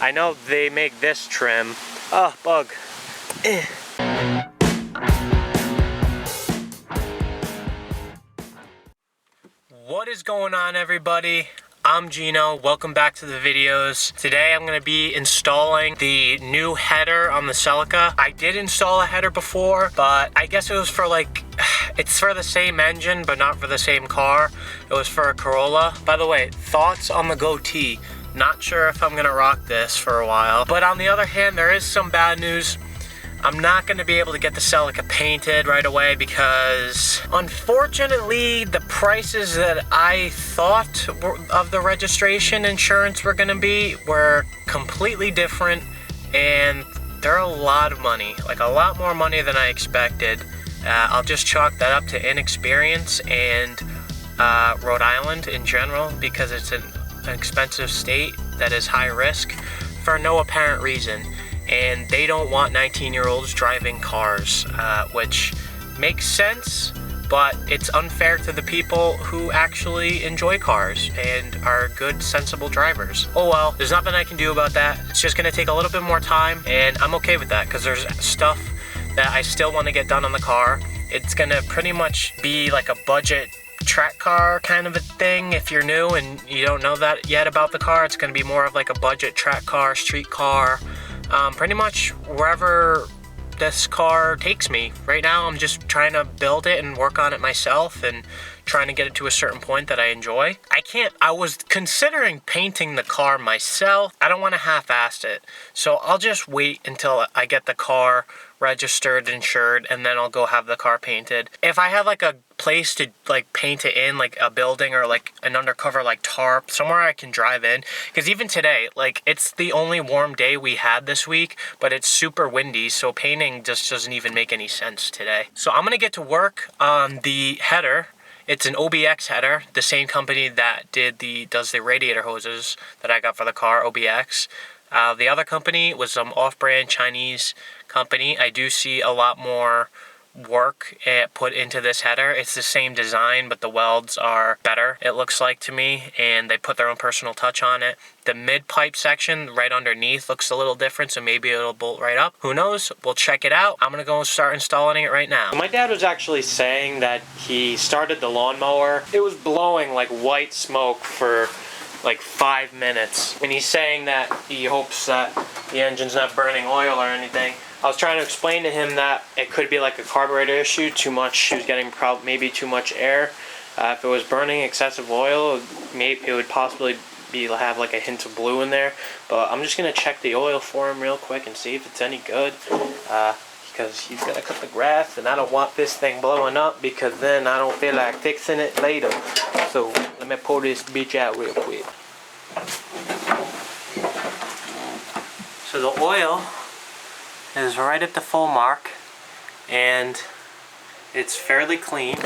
I know they make this trim. Oh, bug. What is going on, everybody? I'm Gino. Welcome back to the videos. Today I'm going to be installing the new header on the Celica. I did install a header before, but I guess it was for it's for the same engine, but not for the same car. It was for a Corolla. By the way, thoughts on the goatee. Not sure if I'm going to rock this for a while. But on the other hand, there is some bad news. I'm not going to be able to get the Celica painted right away because unfortunately the prices that I thought of the registration insurance were going to be were completely different, and they're a lot of money, like a lot more money than I expected. I'll just chalk that up to inexperience and Rhode Island in general, because it's an expensive state that is high risk for no apparent reason. And they don't want 19-year-olds driving cars, which makes sense, but it's unfair to the people who actually enjoy cars and are good, sensible drivers. Oh well, there's nothing I can do about that. It's just gonna take a little bit more time, and I'm okay with that because there's stuff that I still want to get done on the car. It's gonna pretty much be like a budget track car kind of a thing. If you're new and you don't know that yet about the car, it's gonna be more of like a budget track car, street car. Pretty much wherever this car takes me. Right now I'm just trying to build it and work on it myself and trying to get it to a certain point that I enjoy. I was considering painting the car myself. I don't want to half-ass it. So I'll just wait until I get the car registered, insured, and then I'll go have the car painted. If I have like a place to like paint it in, like a building or like an undercover like tarp, somewhere I can drive in, because even today, like, it's the only warm day we had this week, but it's super windy, so painting just doesn't even make any sense today. So I'm gonna get to work on the header. It's an OBX header, the same company that does the radiator hoses that I got for the car, OBX. The other company was some off-brand Chinese company. I do see a lot more work put into this header. It's the same design, but the welds are better, it looks like to me, and they put their own personal touch on it. The mid-pipe section right underneath looks a little different, so maybe it'll bolt right up. Who knows? We'll check it out. I'm gonna go and start installing it right now. My dad was actually saying that he started the lawnmower. It was blowing like white smoke for like 5 minutes, and he's saying that he hopes that the engine's not burning oil or anything. I was trying to explain to him that it could be like a carburetor issue, too much, he was getting maybe too much air. If it was burning excessive oil, maybe it would possibly have like a hint of blue in there, but I'm just gonna check the oil for him real quick and see if it's any good, because he's gonna cut the grass and I don't want this thing blowing up, because then I don't feel like fixing it later. So let me pull this bitch out real quick. So the oil is right at the full mark and it's fairly clean,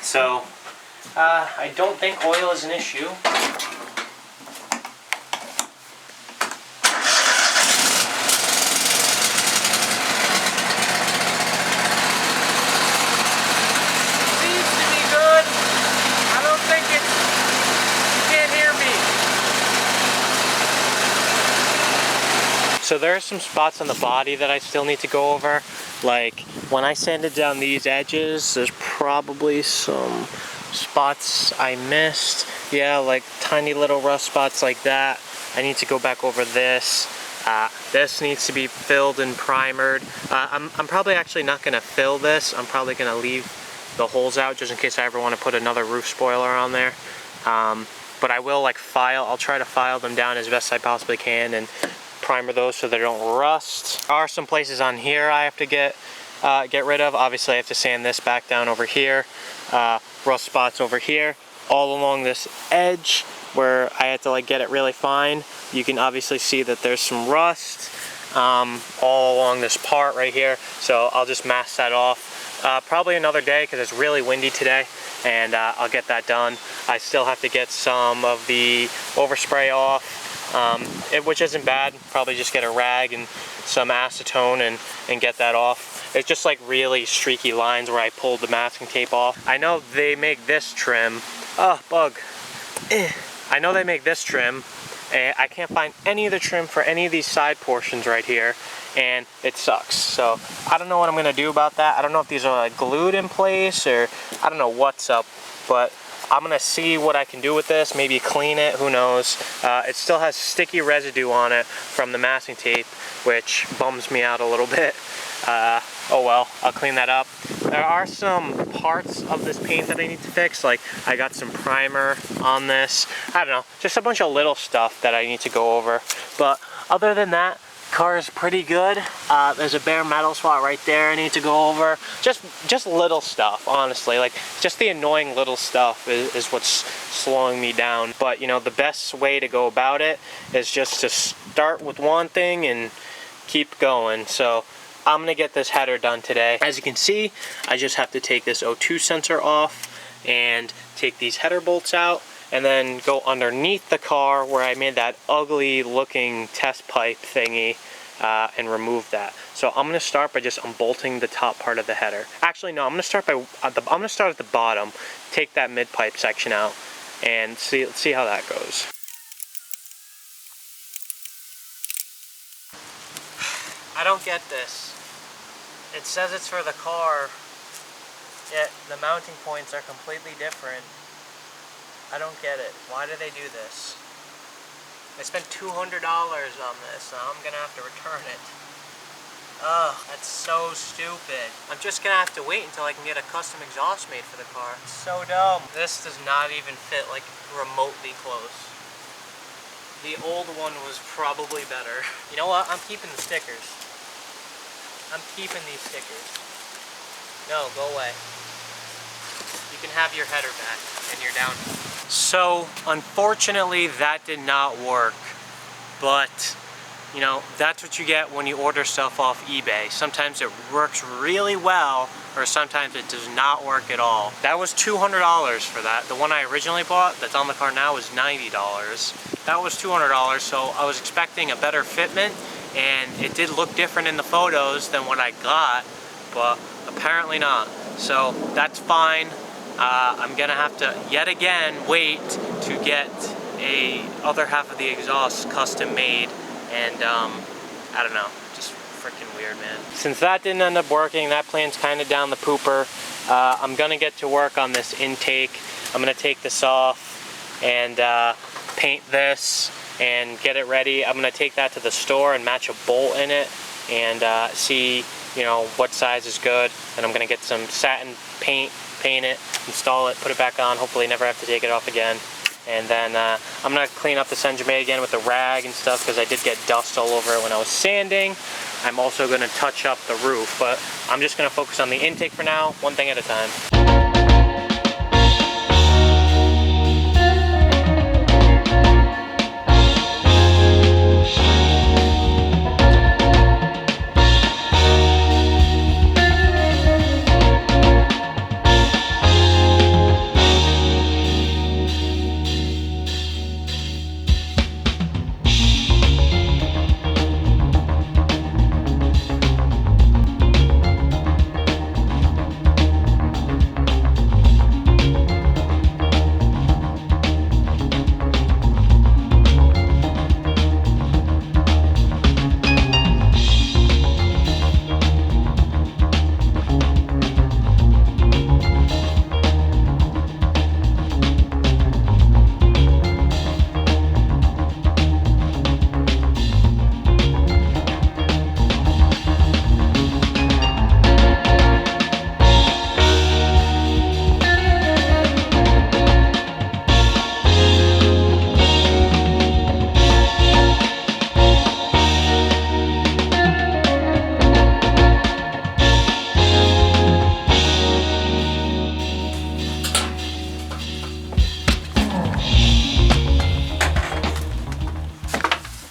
so I don't think oil is an issue. So there are some spots on the body that I still need to go over. Like when I sanded down these edges, there's probably some spots I missed. Yeah, like tiny little rust spots like that. I need to go back over this. This needs to be filled and primered. I'm probably actually not gonna fill this. I'm probably gonna leave the holes out just in case I ever want to put another roof spoiler on there. But I will I'll try to file them down as best I possibly can and primer those so they don't rust. There are some places on here I have to get rid of. Obviously I have to sand this back down over here. Rust spots over here. All along this edge where I had to get it really fine. You can obviously see that there's some rust all along this part right here. So I'll just mask that off. Probably another day because it's really windy today, and I'll get that done. I still have to get some of the overspray off. Which isn't bad. Probably just get a rag and some acetone and get that off. It's just like really streaky lines where I pulled the masking tape off. I know they make this trim. Oh, bug. I know they make this trim, and I can't find any of the trim for any of these side portions right here, and it sucks. So I don't know what I'm gonna do about that. I don't know if these are like glued in place or I don't know what's up, but I'm gonna see what I can do with this, maybe clean it, who knows. It still has sticky residue on it from the masking tape, which bums me out a little bit. Oh well, I'll clean that up. There are some parts of this paint that I need to fix, like I got some primer on this. I don't know, just a bunch of little stuff that I need to go over. But other than that, car is pretty good. There's a bare metal spot right there I need to go over. Just little stuff, honestly. Like, just the annoying little stuff is what's slowing me down. But, you know, the best way to go about it is just to start with one thing and keep going. So I'm gonna get this header done today. As you can see, I just have to take this O2 sensor off and take these header bolts out, and then go underneath the car where I made that ugly looking test pipe thingy and remove that. So I'm gonna start by just unbolting the top part of the header. Actually, no, I'm gonna start at the bottom, take that mid pipe section out, and see how that goes. I don't get this. It says it's for the car, yet the mounting points are completely different. I don't get it. Why do they do this? I spent $200 on this. Now I'm gonna have to return it. Ugh, that's so stupid. I'm just gonna have to wait until I can get a custom exhaust made for the car. It's so dumb. This does not even fit like remotely close. The old one was probably better. You know what? I'm keeping the stickers. I'm keeping these stickers. No, go away. You can have your header back and you're down. So, unfortunately, that did not work. But, you know, that's what you get when you order stuff off eBay. Sometimes it works really well, or sometimes it does not work at all. That was $200 for that. The one I originally bought, that's on the car now, was $90. That was $200, so I was expecting a better fitment, and it did look different in the photos than what I got, but apparently not. So that's fine. I'm gonna have to yet again wait to get a other half of the exhaust custom made, and I don't know, just freaking weird, man. Since that didn't end up working, that plan's kind of down the pooper. I'm gonna get to work on this intake. I'm gonna take this off and paint this and get it ready. I'm gonna take that to the store and match a bolt in it and see, you know, what size is good. And I'm gonna get some satin paint, paint it, install it, put it back on, hopefully never have to take it off again. And then I'm gonna clean up the Senjime again with a rag and stuff, because I did get dust all over it when I was sanding. I'm also gonna touch up the roof, but I'm just gonna focus on the intake for now, one thing at a time.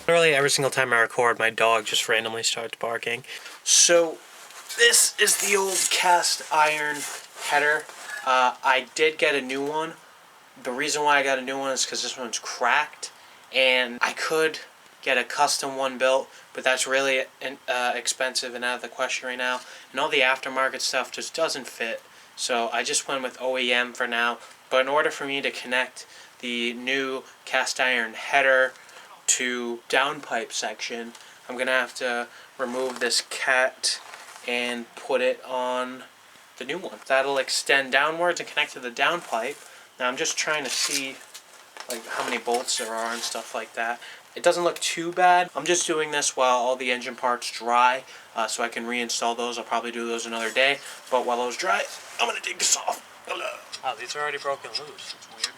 Literally every single time I record, my dog just randomly starts barking. So this is the old cast iron header. I did get a new one. The reason why I got a new one is because this one's cracked, and I could get a custom one built, but that's really expensive and out of the question right now. And all the aftermarket stuff just doesn't fit. So I just went with OEM for now. But in order for me to connect the new cast iron header to downpipe section, I'm gonna have to remove this cat and put it on the new one. That'll extend downwards and connect to the downpipe. Now I'm just trying to see like how many bolts there are and stuff like that. It doesn't look too bad. I'm just doing this while all the engine parts dry, so I can reinstall those. I'll probably do those another day, but while those dry, I'm gonna take this off. Oh, these are already broken loose. It's weird.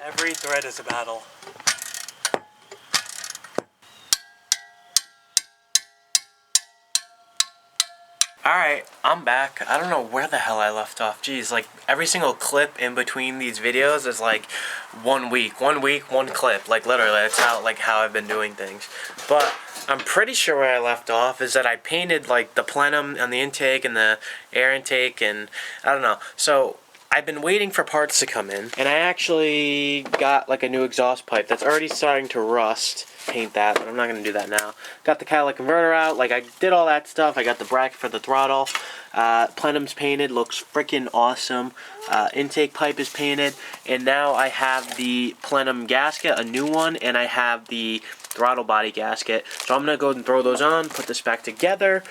Every thread is a battle. Alright, I'm back. I don't know where the hell I left off. Jeez, like every single clip in between these videos is like 1 week, 1 week, 1 clip. Like literally, that's how I've been doing things. But I'm pretty sure where I left off is that I painted like the plenum on the intake and the air intake, and I don't know. So I've been waiting for parts to come in, and I actually got like a new exhaust pipe that's already starting to rust. Paint that, but I'm not gonna do that now. Got the catalytic converter out, like I did all that stuff. I got the bracket for the throttle. Plenum's painted, looks freaking awesome. Intake pipe is painted, and now I have the plenum gasket, a new one, and I have the throttle body gasket. So I'm gonna go and throw those on, put this back together,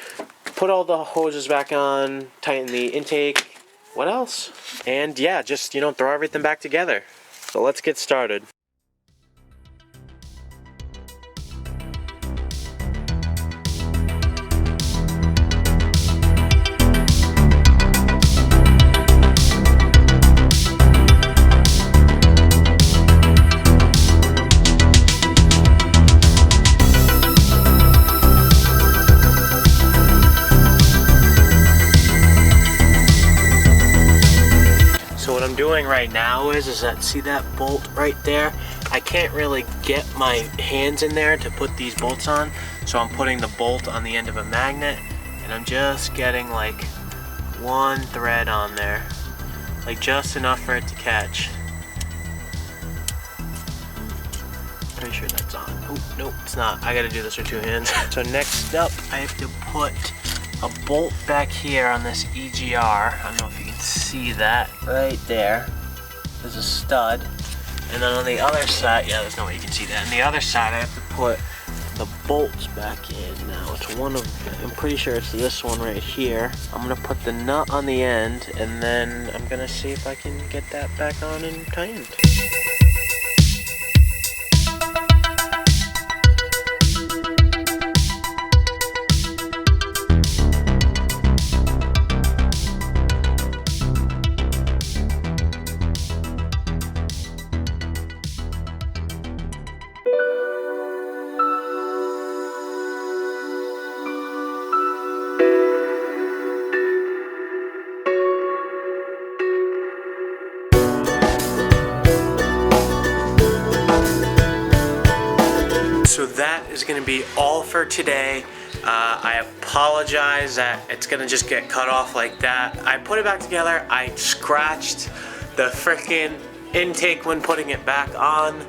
put all the hoses back on, tighten the intake. What else? And yeah, just, you know, throw everything back together. So let's get started. Doing right now is that, see that bolt right there? I can't really get my hands in there to put these bolts on, so I'm putting the bolt on the end of a magnet, and I'm just getting like 1 thread on there, like just enough for it to catch. Pretty sure that's on. Oh, nope, it's not. I gotta do this with 2 hands. So next up, I have to put a bolt back here on this EGR. I don't know if you can see that. Right there. There's a stud. And then on the other side, yeah, there's no way you can see that. On the other side, I have to put the bolts back in. Now, it's one of, I'm pretty sure it's this one right here. I'm gonna put the nut on the end, and then I'm gonna see if I can get that back on and tightened. So that is going to be all for today. I apologize that it's going to just get cut off like that. I put it back together. I scratched the freaking intake when putting it back on,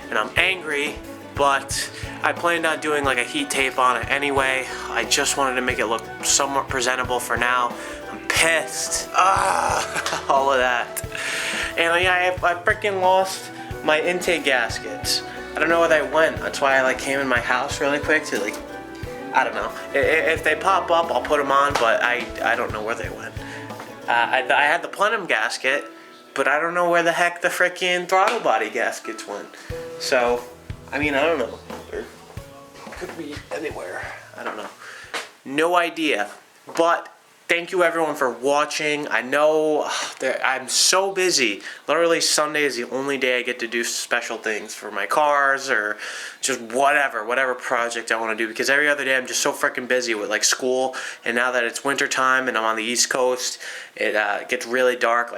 and I'm angry, but I planned on doing like a heat tape on it anyway. I just wanted to make it look somewhat presentable for now. I'm pissed. All of that. And yeah, I freaking lost my intake gaskets. I don't know where they went. That's why I like came in my house really quick to like, I don't know. If they pop up, I'll put them on, but I don't know where they went. I had the plenum gasket, but I don't know where the heck the freaking throttle body gaskets went. So, I mean, I don't know. It could be anywhere. I don't know. No idea. But thank you everyone for watching. I know I'm so busy. Literally Sunday is the only day I get to do special things for my cars or just whatever project I want to do, because every other day I'm just so freaking busy with like school, and now that it's winter time and I'm on the East Coast, it gets really dark.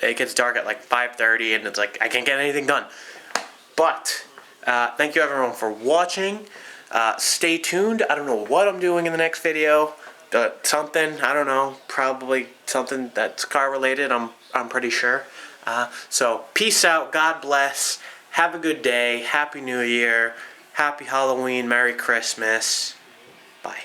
It gets dark at like 5:30 and it's like I can't get anything done. But thank you everyone for watching. Stay tuned. I don't know what I'm doing in the next video. Something, I don't know, probably something that's car related, I'm pretty sure. So peace out, God bless, have a good day, Happy New Year, Happy Halloween, Merry Christmas, bye.